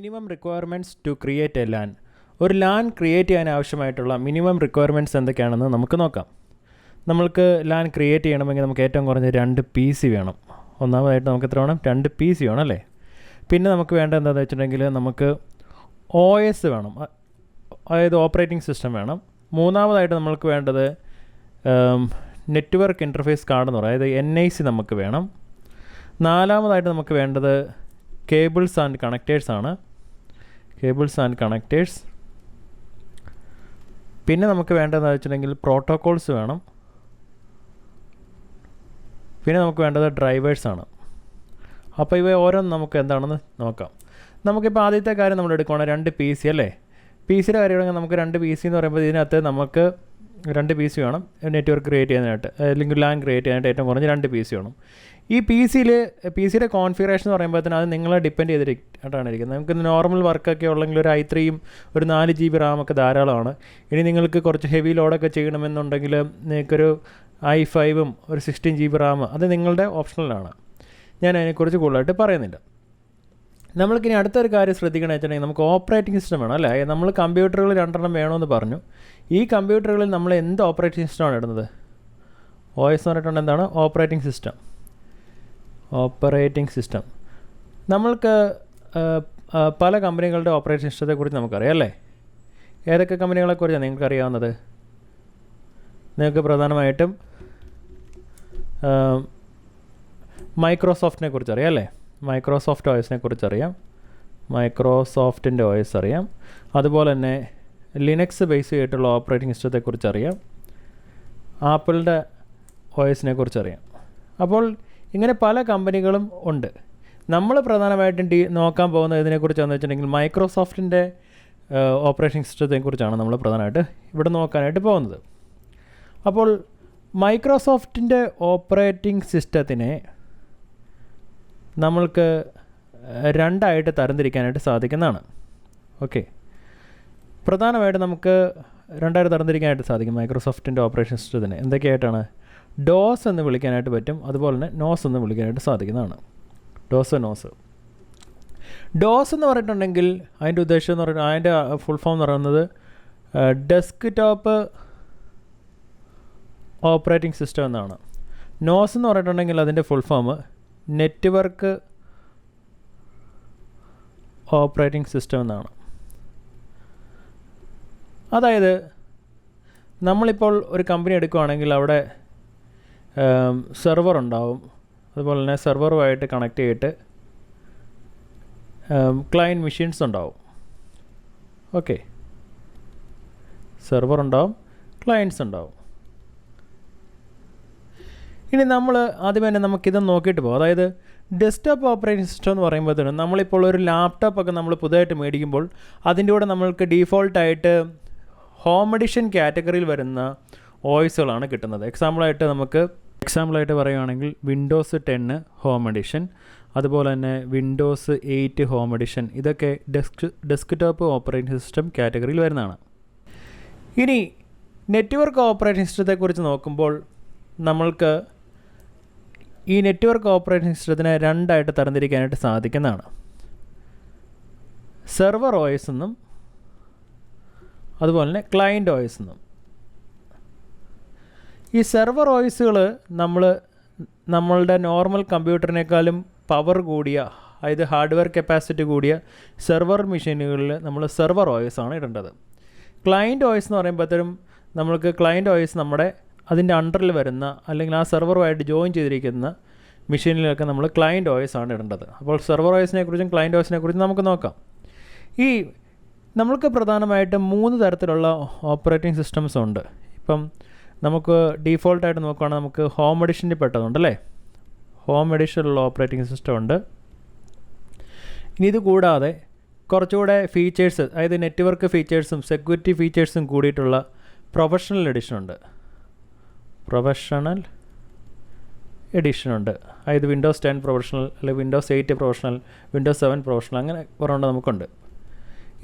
Minimum requirements to create a LAN. ഒരു LAN create ചെയ്യാൻ ആവശ്യമായിട്ടുള്ള മിനിമം റിക്വയർമെൻറ്റ്സ് എന്തൊക്കെയാണെന്ന് നമുക്ക് നോക്കാം. നമ്മൾക്ക് ലാൻ ക്രിയേറ്റ് ചെയ്യണമെങ്കിൽ നമുക്ക് ഏറ്റവും കുറഞ്ഞ 2 PC വേണം. ഒന്നാമതായിട്ട് നമുക്ക് എത്ര വേണം? 2 PC വേണം അല്ലേ. പിന്നെ നമുക്ക് വേണ്ട എന്താണെന്ന് വെച്ചിട്ടുണ്ടെങ്കിൽ നമുക്ക് OS വേണം, അതായത് ഓപ്പറേറ്റിംഗ് സിസ്റ്റം വേണം. മൂന്നാമതായിട്ട് നമ്മൾക്ക് വേണ്ടത് നെറ്റ്വർക്ക് ഇൻ്റർഫേസ് കാർഡ് എന്ന് പറയും, അതായത് NIC നമുക്ക് വേണം. നാലാമതായിട്ട് നമുക്ക് വേണ്ടത് കേബിൾസ് ആൻഡ് കണക്റ്റേഴ്സ് ആണ്, കേബിൾസ് ആൻഡ് കണക്റ്റേഴ്സ്. പിന്നെ നമുക്ക് വേണ്ടതെന്ന് വെച്ചിട്ടുണ്ടെങ്കിൽ പ്രോട്ടോക്കോൾസ് വേണം. പിന്നെ നമുക്ക് വേണ്ടത് ഡ്രൈവേഴ്സാണ്. അപ്പോൾ ഇവ ഓരോന്നും നമുക്ക് എന്താണെന്ന് നോക്കാം. നമുക്കിപ്പോൾ ആദ്യത്തെ കാര്യം നമ്മൾ എടുക്കുകയാണെങ്കിൽ 2 PC അല്ലേ. PCയുടെ കാര്യമാണെങ്കിൽ നമുക്ക് 2 PC എന്ന് പറയുമ്പോൾ ഇതിനകത്ത് നമുക്ക് 2 PC വേണം നെറ്റ്വർക്ക് ക്രിയേറ്റ് ചെയ്യാനായിട്ട്, അല്ലെങ്കിൽ ലാൻ ക്രിയേറ്റ് ചെയ്യാനായിട്ട് ഏറ്റവും കുറഞ്ഞ് 2 PC വേണം. ഈ PCയുടെ കോൺഫിഗറേഷൻ എന്ന് പറയുമ്പോഴത്തേനും അത് നിങ്ങളെ ഡിപ്പെൻഡ് ചെയ്തിട്ടാണ് ഇരിക്കുന്നത്. നമുക്ക് നോർമൽ വർക്കൊക്കെ ഉള്ളെങ്കിൽ ഒരു i3യും ഒരു 4 GB റാമൊക്കെ ധാരാളമാണ്. ഇനി നിങ്ങൾക്ക് കുറച്ച് ഹെവി ലോഡൊക്കെ ചെയ്യണമെന്നുണ്ടെങ്കിൽ നിങ്ങൾക്കൊരു i5ഉം ഒരു 16 GB റാം, അത് നിങ്ങളുടെ ഓപ്ഷണലാണ്. ഞാൻ അതിനെക്കുറിച്ച് കൂടുതലായിട്ട് പറയുന്നില്ല. നമ്മൾക്കിനി അടുത്തൊരു കാര്യം ശ്രദ്ധിക്കണമെന്ന് വെച്ചിട്ടുണ്ടെങ്കിൽ നമുക്ക് ഓപ്പറേറ്റിംഗ് സിസ്റ്റം വേണം അല്ലേ. നമ്മൾ കമ്പ്യൂട്ടറുകൾ 2 വേണമെന്ന് പറഞ്ഞു. ഈ കമ്പ്യൂട്ടറുകളിൽ നമ്മൾ എന്ത് ഓപ്പറേറ്റിംഗ് സിസ്റ്റമാണ് ഇടുന്നത്? OS എന്ന് പറഞ്ഞിട്ടുണ്ടെങ്കിൽ എന്താണ്? Operating system. ഓപ്പറേറ്റിംഗ് സിസ്റ്റം നമ്മൾക്ക് പല കമ്പനികളുടെ ഓപ്പറേറ്റിംഗ് സിസ്റ്റത്തെക്കുറിച്ച് നമുക്കറിയാം അല്ലേ. ഏതൊക്കെ കമ്പനികളെക്കുറിച്ചാണ് നിങ്ങൾക്ക് അറിയാവുന്നത്? നിങ്ങൾക്ക് പ്രധാനമായിട്ടും മൈക്രോസോഫ്റ്റിനെ കുറിച്ച് അറിയാം അല്ലേ. മൈക്രോസോഫ്റ്റ് OSനെ കുറിച്ച് അറിയാം, മൈക്രോസോഫ്റ്റിൻ്റെ OS അറിയാം. അതുപോലെ തന്നെ ലിനക്സ് ബേസ് ചെയ്തിട്ടുള്ള ഓപ്പറേറ്റിംഗ് സിസ്റ്റത്തെക്കുറിച്ച് അറിയാം, ആപ്പിളിൻ്റെ OSനെ കുറിച്ച് അറിയാം. അപ്പോൾ ഇങ്ങനെ പല കമ്പനികളും ഉണ്ട്. നമ്മൾ പ്രധാനമായിട്ടും നോക്കാൻ പോകുന്നത് ഇതിനെക്കുറിച്ചാണെന്ന് വെച്ചിട്ടുണ്ടെങ്കിൽ മൈക്രോസോഫ്റ്റിൻ്റെ ഓപ്പറേറ്റിംഗ് സിസ്റ്റത്തെക്കുറിച്ചാണ് നമ്മൾ പ്രധാനമായിട്ട് ഇവിടെ നോക്കാനായിട്ട് പോകുന്നത്. അപ്പോൾ മൈക്രോസോഫ്റ്റിൻ്റെ ഓപ്പറേറ്റിംഗ് സിസ്റ്റത്തിനെ നമ്മൾക്ക് 2 തരംതിരിക്കാനായിട്ട് സാധിക്കുന്നതാണ്. ഓക്കെ, പ്രധാനമായിട്ട് നമുക്ക് 2 തരംതിരിക്കാനായിട്ട് സാധിക്കും മൈക്രോസോഫ്റ്റിൻ്റെ ഓപ്പറേഷൻ സിസ്റ്റത്തിന്. എന്തൊക്കെയായിട്ടാണ്? ഡോസ് എന്ന് വിളിക്കാനായിട്ട് പറ്റും, അതുപോലെ തന്നെ നോസ് എന്ന് വിളിക്കാനായിട്ട് സാധിക്കുന്നതാണ്. Dose, nose. ഡോസ് എന്ന് പറഞ്ഞിട്ടുണ്ടെങ്കിൽ അതിൻ്റെ ഉദ്ദേശം എന്ന് പറയുന്നത്, അതിൻ്റെ ഫുൾ ഫോം എന്ന് പറയുന്നത് ഡെസ്ക് ടോപ്പ് ഓപ്പറേറ്റിംഗ് സിസ്റ്റം എന്നാണ്. നോസ് എന്ന് പറഞ്ഞിട്ടുണ്ടെങ്കിൽ അതിൻ്റെ full form network operating system എന്നാണ്. അതായത് നമ്മളിപ്പോൾ ഒരു കമ്പനി എടുക്കുകയാണെങ്കിൽ അവിടെ സെർവർ ഉണ്ടാവും, അതുപോലെ തന്നെ സെർവറുമായിട്ട് കണക്ട് ചെയ്തിട്ട് ക്ലയൻറ്റ് മെഷീൻസ് ഉണ്ടാവും. ഓക്കെ, സെർവർ ഉണ്ടാവും, ക്ലയൻറ്റ്സ് ഉണ്ടാവും. ഇനി നമ്മൾ ആദ്യം തന്നെ നമുക്കിത് നോക്കിയിട്ട് പോകും. അതായത് ഡെസ്ക്ടോപ്പ് ഓപ്പറേറ്റിംഗ് സിസ്റ്റം എന്ന് പറയുമ്പോഴത്തേനും നമ്മളിപ്പോൾ ഒരു ലാപ്ടോപ്പൊക്കെ നമ്മൾ പുതുതായിട്ട് മേടിക്കുമ്പോൾ അതിൻ്റെ കൂടെ നമ്മൾക്ക് ഡീഫോൾട്ടായിട്ട് ഹോം എഡിഷൻ കാറ്റഗറിയിൽ വരുന്ന OSകളാണ് കിട്ടുന്നത്. എക്സാമ്പിളായിട്ട് പറയുകയാണെങ്കിൽ വിൻഡോസ് 10 ഹോം എഡിഷൻ, അതുപോലെ തന്നെ വിൻഡോസ് 8 ഹോം എഡിഷൻ, ഇതൊക്കെ ഡെസ്ക്ടോപ്പ് ഓപ്പറേറ്റിംഗ് സിസ്റ്റം കാറ്റഗറിയിൽ വരുന്നതാണ്. ഇനി നെറ്റ്വർക്ക് ഓപ്പറേറ്റിംഗ് സിസ്റ്റത്തെക്കുറിച്ച് നോക്കുമ്പോൾ നമ്മൾക്ക് ഈ നെറ്റ്വർക്ക് ഓപ്പറേറ്റിംഗ് സിസ്റ്റത്തിനെ 2 തരംതിരിക്കാനായിട്ട് സാധിക്കുന്നതാണ്. സെർവർ OS എന്നും അതുപോലെ തന്നെ ക്ലയൻറ്റ് OS എന്നും. ഈ സെർവർ OSകൾ നമ്മളുടെ നോർമൽ കമ്പ്യൂട്ടറിനേക്കാളും പവർ കൂടിയ, അതായത് ഹാർഡ്വെയർ കപ്പാസിറ്റി കൂടിയ സെർവർ മെഷീനുകളിൽ നമ്മൾ സെർവർ OS ആണ് ഇടേണ്ടത്. ക്ലയൻറ്റ് OS എന്ന് പറയുമ്പോഴത്തേനും നമ്മൾക്ക് ക്ലയൻറ്റ് OS നമ്മുടെ അതിൻ്റെ അണ്ടറിൽ വരുന്ന, അല്ലെങ്കിൽ ആ സെർവറുമായിട്ട് ജോയിൻ ചെയ്തിരിക്കുന്ന മെഷീനിലൊക്കെ നമ്മൾ ക്ലയൻറ്റ് OS ആണ് ഇടേണ്ടത്. അപ്പോൾ സെർവർ OSനെ കുറിച്ചും ക്ലയൻറ്റ് OSനെ കുറിച്ചും നമുക്ക് നോക്കാം. ഈ നമ്മൾക്ക് പ്രധാനമായിട്ടും 3 തരത്തിലുള്ള ഓപ്പറേറ്റിംഗ് സിസ്റ്റംസ് ഉണ്ട്. ഇപ്പം നമുക്ക് ഡീഫോൾട്ടായിട്ട് നോക്കുകയാണെങ്കിൽ നമുക്ക് ഹോം എഡിഷനിൽ പെട്ടതുണ്ടല്ലേ. ഹോം എഡിഷനിലുള്ള ഓപ്പറേറ്റിംഗ് സിസ്റ്റം ഉണ്ട്. ഇനി ഇത് കൂടാതെ കുറച്ചുകൂടെ ഫീച്ചേഴ്സ്, അതായത് നെറ്റ്വർക്ക് ഫീച്ചേഴ്സും സെക്യൂരിറ്റി ഫീച്ചേഴ്സും കൂടിയിട്ടുള്ള പ്രൊഫഷണൽ എഡിഷൻ ഉണ്ട്. പ്രൊഫഷണൽ എഡിഷൻ ഉണ്ട്. അതായത് വിൻഡോസ് 10 പ്രൊഫഷണൽ, അല്ലെങ്കിൽ വിൻഡോസ് 8 പ്രൊഫഷണൽ, വിൻഡോസ് 7 പ്രൊഫഷണൽ, അങ്ങനെ കുറേ നമുക്കുണ്ട്.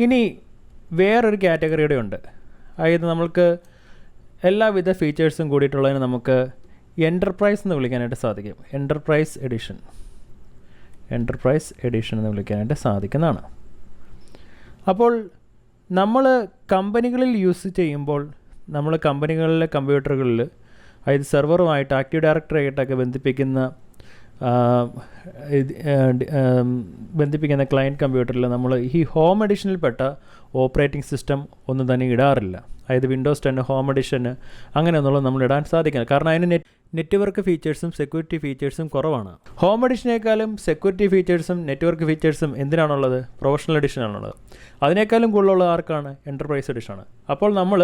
ഇനി വേറൊരു കാറ്റഗറിയുടെ ഉണ്ട്. അതായത് നമ്മൾക്ക് എല്ലാവിധ ഫീച്ചേഴ്സും കൂടിയിട്ടുള്ളതിന് നമുക്ക് എൻ്റർപ്രൈസ് എന്ന് വിളിക്കാനായിട്ട് സാധിക്കും. എൻ്റർപ്രൈസ് എഡിഷൻ എന്ന് വിളിക്കാനായിട്ട് സാധിക്കുന്നതാണ്. അപ്പോൾ നമ്മൾ കമ്പനികളിൽ യൂസ് ചെയ്യുമ്പോൾ നമ്മൾ കമ്പനികളിലെ കമ്പ്യൂട്ടറുകളിൽ അതായത് സെർവറുമായിട്ട് ആക്റ്റീവ് ഡയറക്ടറിയായിട്ടൊക്കെ ബന്ധിപ്പിക്കുന്ന ക്ലയൻറ്റ് കമ്പ്യൂട്ടറിൽ നമ്മൾ ഈ ഹോം എഡിഷനിൽപ്പെട്ട ഓപ്പറേറ്റിംഗ് സിസ്റ്റം ഒന്നും തന്നെ ഇടാറില്ല. അതായത് വിൻഡോസ് 10 ഹോം എഡിഷന് അങ്ങനെയൊന്നുള്ളത് നമ്മൾ ഇടാൻ സാധിക്കില്ല. കാരണം അതിന് നെറ്റ്വർക്ക് ഫീച്ചേഴ്സും സെക്യൂരിറ്റി ഫീച്ചേഴ്സും കുറവാണ്. ഹോം എഡിഷനേക്കാളും സെക്യൂരിറ്റി ഫീച്ചേഴ്സും നെറ്റ്വർക്ക് ഫീച്ചേഴ്സും എന്തിനാണുള്ളത്? പ്രൊഫഷണൽ എഡിഷനാണുള്ളത്. അതിനേക്കാളും കൂടുതലുള്ളത് ആർക്കാണ്? എൻ്റർപ്രൈസ് എഡിഷനാണ്. അപ്പോൾ നമ്മൾ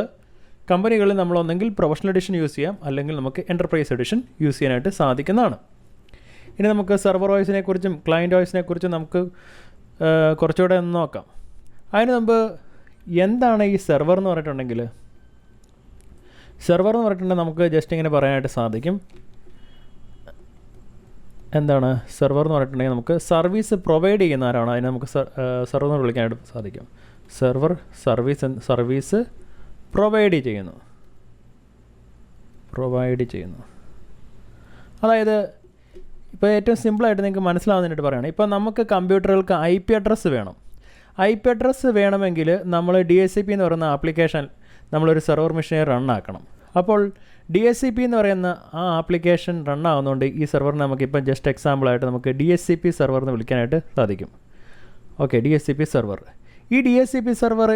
കമ്പനികളിൽ നമ്മൾ ഒന്നെങ്കിൽ പ്രൊഫഷണൽ എഡിഷൻ യൂസ് ചെയ്യാം, അല്ലെങ്കിൽ നമുക്ക് എൻ്റർപ്രൈസ് എഡിഷൻ യൂസ് ചെയ്യാനായിട്ട് സാധിക്കുന്നതാണ്. ഇനി നമുക്ക് സെർവർ വോയിസിനെ കുറിച്ചും ക്ലയൻറ്റ് വോയിസിനെ കുറിച്ചും നമുക്ക് കുറച്ചുകൂടെ ഒന്ന് നോക്കാം. അതിന് മുമ്പ് എന്താണ് ഈ സെർവർ എന്ന് പറഞ്ഞിട്ടുണ്ടെങ്കിൽ, സെർവർ എന്ന് പറഞ്ഞിട്ടുണ്ടെങ്കിൽ നമുക്ക് ജസ്റ്റ് ഇങ്ങനെ പറയാനായിട്ട് സാധിക്കും. എന്താണ് സെർവർ എന്ന് പറഞ്ഞിട്ടുണ്ടെങ്കിൽ നമുക്ക് സർവീസ് പ്രൊവൈഡ് ചെയ്യുന്ന ആരാണ് അതിനെ നമുക്ക് സെർവർ എന്ന് വിളിക്കാനായിട്ട് സാധിക്കും. സെർവർ സർവീസ് പ്രൊവൈഡ് ചെയ്യുന്നു. അതായത് ഇപ്പോൾ ഏറ്റവും സിമ്പിളായിട്ട് നിങ്ങൾക്ക് മനസ്സിലാവുന്നതിനായിട്ട് പറയുകയാണ്. ഇപ്പോൾ നമുക്ക് കമ്പ്യൂട്ടറുകൾക്ക് IP അഡ്രസ്സ് വേണം. IP അഡ്രസ്സ് വേണമെങ്കിൽ നമ്മൾ DHCP എന്ന് പറയുന്ന ആപ്ലിക്കേഷൻ നമ്മളൊരു സെർവർ മെഷീനിൽ റൺ ആക്കണം. അപ്പോൾ DHCP എന്ന് പറയുന്ന ആ ആപ്ലിക്കേഷൻ റൺ ആകുന്നതുകൊണ്ട് ഈ സെർവറിന് നമുക്കിപ്പം ജസ്റ്റ് എക്സാമ്പിളായിട്ട് നമുക്ക് DHCP സെർവർ എന്ന് വിളിക്കാനായിട്ട് സാധിക്കും. Okay, DHCP server. ഈ DHCP സെർവർ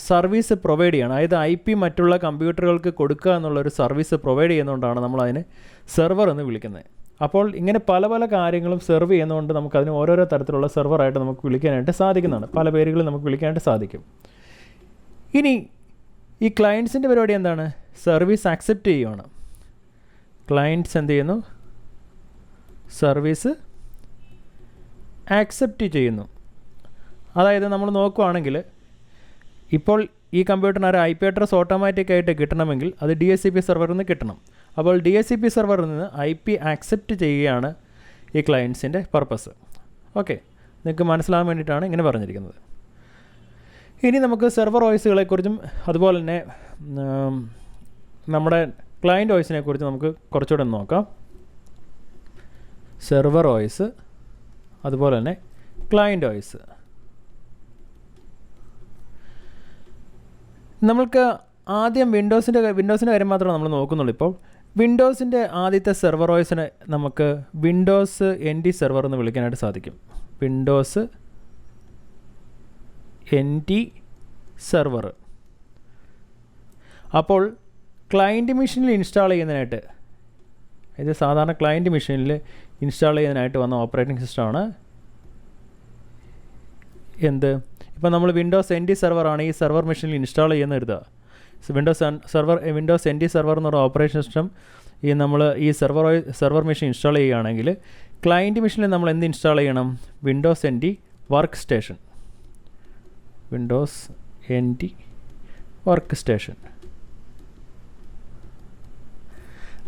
സർവീസ് പ്രൊവൈഡ് ചെയ്യണം. അതായത് IP മറ്റുള്ള കമ്പ്യൂട്ടറുകൾക്ക് കൊടുക്കുക എന്നുള്ളൊരു സർവീസ് പ്രൊവൈഡ് ചെയ്യുന്നതുകൊണ്ടാണ് നമ്മളതിനെ സെർവർ എന്ന് വിളിക്കുന്നത്. അപ്പോൾ ഇങ്ങനെ പല പല കാര്യങ്ങളും സെർവ് ചെയ്യുന്നതുകൊണ്ട് നമുക്കതിന് ഓരോരോ തരത്തിലുള്ള സെർവറായിട്ട് നമുക്ക് വിളിക്കാനായിട്ട് സാധിക്കുന്നതാണ്. പല പേരുകളിൽ നമുക്ക് വിളിക്കാനായിട്ട് സാധിക്കും. ഇനി ഈ ക്ലയൻസിൻ്റെ പരിപാടി എന്താണ്? സർവീസ് ആക്സെപ്റ്റ് ചെയ്യുകയാണ്. ക്ലയൻറ്റ്സ് എന്ത് ചെയ്യുന്നു? സർവീസ് ആക്സെപ്റ്റ് ചെയ്യുന്നു. അതായത് നമ്മൾ നോക്കുകയാണെങ്കിൽ ഇപ്പോൾ ഈ കമ്പ്യൂട്ടറിന് ഒരു IP അഡ്രസ് ഓട്ടോമാറ്റിക്കായിട്ട് കിട്ടണമെങ്കിൽ അത് DHCP സെർവറിൽ നിന്ന് കിട്ടണം. അപ്പോൾ DHCP സെർവറിൽ നിന്ന് IP ആക്സെപ്റ്റ് ചെയ്യുകയാണ് ഈ ക്ലയൻസിൻ്റെ പർപ്പസ്. ഓക്കെ, നിങ്ങൾക്ക് മനസ്സിലാകാൻ വേണ്ടിയിട്ടാണ് ഇങ്ങനെ പറഞ്ഞിരിക്കുന്നത്. ഇനി നമുക്ക് സെർവർ വോയിസുകളെക്കുറിച്ചും അതുപോലെ തന്നെ നമ്മുടെ ക്ലയൻറ്റ് വോയിസിനെ കുറിച്ച് നമുക്ക് കുറച്ചുകൂടെ നോക്കാം. സെർവർ വോയിസ് അതുപോലെ തന്നെ ക്ലയൻറ്റ് വോയിസ്. നമ്മൾക്ക് ആദ്യം വിൻഡോസിൻ്റെ കാര്യം മാത്രമേ നമ്മൾ നോക്കുന്നുള്ളൂ. ഇപ്പോൾ വിൻഡോസിൻ്റെ ആദ്യത്തെ സെർവർ വോയിസിനെ നമുക്ക് വിൻഡോസ് NT സെർവർ എന്ന് വിളിക്കാനായിട്ട് സാധിക്കും. Windows NT server. അപ്പോൾ ക്ലയൻറ്റ് മെഷീനിൽ ഇൻസ്റ്റാൾ ചെയ്യുന്നതിനായിട്ട്, ഇത് സാധാരണ ക്ലയൻറ്റ് മെഷീനിൽ ഇൻസ്റ്റാൾ ചെയ്യുന്നതിനായിട്ട് വന്ന ഓപ്പറേറ്റിംഗ് സിസ്റ്റമാണ് എന്ത്? ഇപ്പോൾ നമ്മൾ വിൻഡോസ് NT സെർവറാണ് ഈ സെർവർ മെഷീനിൽ ഇൻസ്റ്റാൾ ചെയ്യുന്ന കരുതുക. വിൻഡോസ് NT സെർവർ എന്ന് പറയുന്ന ഓപ്പറേഷൻ സിസ്റ്റം നമ്മൾ ഈ സെർവർ മെഷീൻ ഇൻസ്റ്റാൾ ചെയ്യുകയാണെങ്കിൽ ക്ലയൻറ്റ് മെഷീനിൽ നമ്മൾ എന്ത് ഇൻസ്റ്റാൾ ചെയ്യണം? Windows NT work station. Windows NT work station.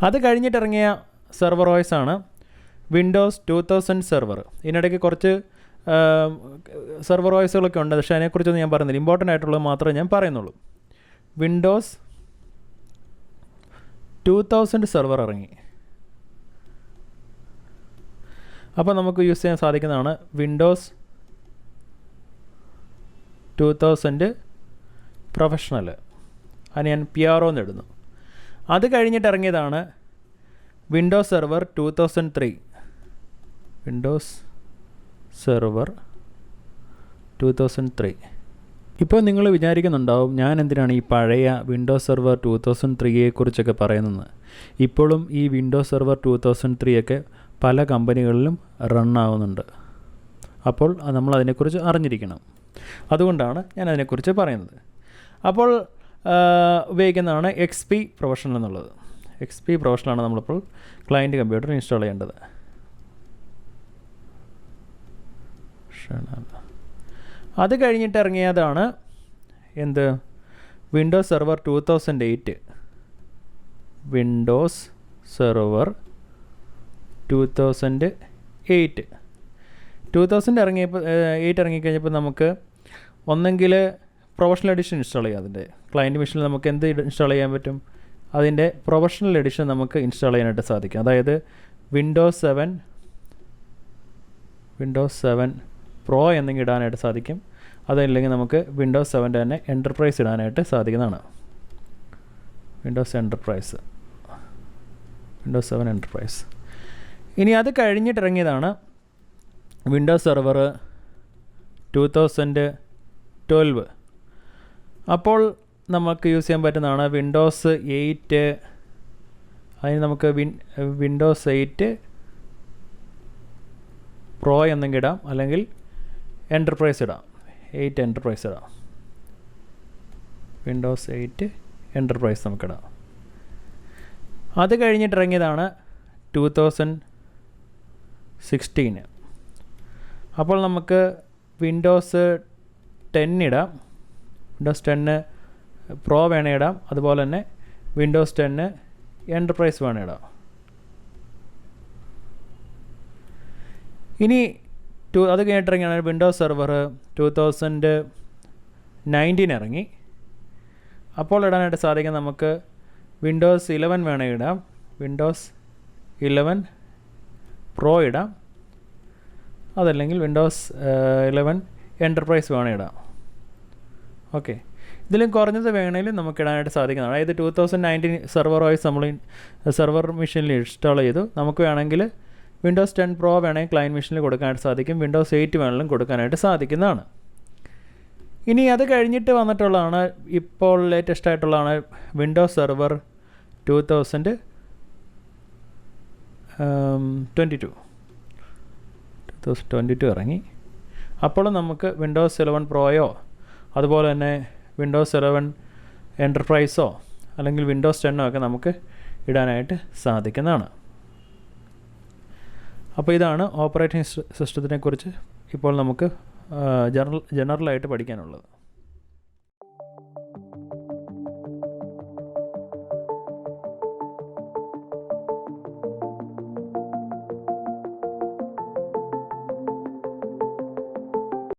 അത് കഴിഞ്ഞിട്ടിറങ്ങിയ സെർവർ വോയിസാണ് വിൻഡോസ് 2000 സെർവർ. ഇതിനിടയ്ക്ക് കുറച്ച് സെർവർ വോയിസുകളൊക്കെ ഉണ്ട്, പക്ഷേ അതിനെക്കുറിച്ചൊന്നും ഞാൻ പറയുന്നില്ല. ഇമ്പോർട്ടൻ്റ് ആയിട്ടുള്ളത് മാത്രമേ ഞാൻ പറയുന്നുള്ളൂ. വിൻഡോസ് 2000 സെർവർ ഇറങ്ങി. അപ്പോൾ നമുക്ക് യൂസ് ചെയ്യാൻ സാധിക്കുന്നതാണ് വിൻഡോസ് 2000 പ്രൊഫഷണൽ. അത് ഞാൻ PRO എന്ന് ഇടുന്നു. അത് കഴിഞ്ഞിട്ട് ഇറങ്ങിയതാണ് വിൻഡോസ് സെർവർ 2003. Windows server 2003. ഇപ്പോൾ നിങ്ങൾ വിചാരിക്കുന്നുണ്ടാവും ഞാൻ എന്തിനാണ് ഈ പഴയ വിൻഡോസ് സെർവർ 2003യെ കുറിച്ചൊക്കെ പറയുന്നത്. ഇപ്പോഴും ഈ വിൻഡോസ് സെർവർ 2003 ഒക്കെ പല കമ്പനികളിലും റൺ ആവുന്നുണ്ട്. അപ്പോൾ നമ്മൾ അതിനെക്കുറിച്ച് അറിഞ്ഞിരിക്കണം. അതുകൊണ്ടാണ് ഞാൻ അതിനെക്കുറിച്ച് പറയുന്നത്. അപ്പോൾ ഉപയോഗിക്കുന്നതാണ് XP പ്രൊഫഷണൽ എന്നുള്ളത്. XP പ്രൊഫഷണലാണ് നമ്മളിപ്പോൾ ക്ലയൻറ്റ് കമ്പ്യൂട്ടർ ഇൻസ്റ്റാൾ ചെയ്യേണ്ടത്. അത് കഴിഞ്ഞിട്ട് ഇറങ്ങിയതാണ് എന്ത്? Windows server 2008. വിൻഡോസ് സെർവർ 2008 ഇറങ്ങിക്കഴിഞ്ഞപ്പോൾ നമുക്ക് ഒന്നെങ്കിൽ പ്രൊഫഷണൽ എഡിഷൻ ഇൻസ്റ്റാൾ ചെയ്യാം. അതിൻ്റെ ക്ലയൻറ്റ് മെഷീനിൽ നമുക്ക് എന്ത് ഇൻസ്റ്റാൾ ചെയ്യാൻ പറ്റും? അതിൻ്റെ പ്രൊഫഷണൽ എഡിഷൻ നമുക്ക് ഇൻസ്റ്റാൾ ചെയ്യാനായിട്ട് സാധിക്കും. അതായത് വിൻഡോസ് 7 പ്രോ എന്നിങ്ങനെ ഇടാനായിട്ട് സാധിക്കും. അതല്ലെങ്കിൽ നമുക്ക് വിൻഡോസ് 7 തന്നെ എൻ്റർപ്രൈസ് ഇടാനായിട്ട് സാധിക്കുന്നതാണ്. Windows 7 enterprise. ഇനി അത് കഴിഞ്ഞിട്ടിറങ്ങിയതാണ് വിൻഡോസ് സെർവർ 2012. അപ്പോൾ നമുക്ക് യൂസ് ചെയ്യാൻ പറ്റുന്നതാണ് വിൻഡോസ് 8. അതിന് നമുക്ക് വിൻഡോസ് 8 പ്രോ എന്നെങ്കിൽ ഇടാം, അല്ലെങ്കിൽ എൻ്റർപ്രൈസ് ഇടാം. 8 എൻ്റർപ്രൈസ് ഇടാം. വിൻഡോസ് 8 എൻ്റർപ്രൈസ് നമുക്കിടാം. അത് കഴിഞ്ഞിട്ടിറങ്ങിയതാണ് 2016. അപ്പോൾ നമുക്ക് വിൻഡോസ് 10 ഇടാം. വിൻഡോസ് 10 പ്രോ വേണേ ഇടാം, അതുപോലെ തന്നെ വിൻഡോസ് 10 എൻ്റർപ്രൈസ് വേണേ ഇടാം. ഇനി അത് കഴിഞ്ഞിട്ടിറങ്ങിയാണ് വിൻഡോസ് സെർവർ 2019 ഇറങ്ങി. അപ്പോൾ ഇടാനായിട്ട് സാധിക്കും നമുക്ക് വിൻഡോസ് 11 വേണേ ഇടാം, വിൻഡോസ് 11 പ്രോ ഇടാം, അതല്ലെങ്കിൽ വിൻഡോസ് 11 എൻ്റർപ്രൈസ് വേണേ ഇടാം. ഓക്കെ, ഇതിലും കുറഞ്ഞത് വേണമെങ്കിലും നമുക്ക് ഇടാനായിട്ട് സാധിക്കുന്നതാണ്. അതായത് 2019 സെർവർ വൈസ് നമ്മൾ സെർവർ മെഷീനിൽ ഇൻസ്റ്റാൾ ചെയ്തു. നമുക്ക് വേണമെങ്കിൽ വിൻഡോസ് 10 പ്രോ വേണമെങ്കിൽ ക്ലയൻറ്റ് മെഷീനിൽ കൊടുക്കാനായിട്ട് സാധിക്കും, വിൻഡോസ് 8 വേണമെങ്കിലും കൊടുക്കാനായിട്ട് സാധിക്കുന്നതാണ്. ഇനി അത് കഴിഞ്ഞിട്ട് വന്നിട്ടുള്ളതാണ്, ഇപ്പോൾ ലേറ്റസ്റ്റ് ആയിട്ടുള്ളതാണ് വിൻഡോസ് സെർവർ 2022 ഇറങ്ങി. അപ്പോൾ നമുക്ക് വിൻഡോസ് 11 പ്രോയോ അതുപോലെ തന്നെ വിൻഡോസ് 11 എൻ്റർപ്രൈസോ അല്ലെങ്കിൽ വിൻഡോസ് 10 ഒക്കെ നമുക്ക് ഇടാനായിട്ട് സാധിക്കുന്നതാണ്. അപ്പോൾ ഇതാണ് ഓപ്പറേറ്റിംഗ് സിസ്റ്റത്തിനെ കുറിച്ച് ഇപ്പോൾ നമുക്ക് ജനറലായിട്ട് പഠിക്കാനുള്ളത്.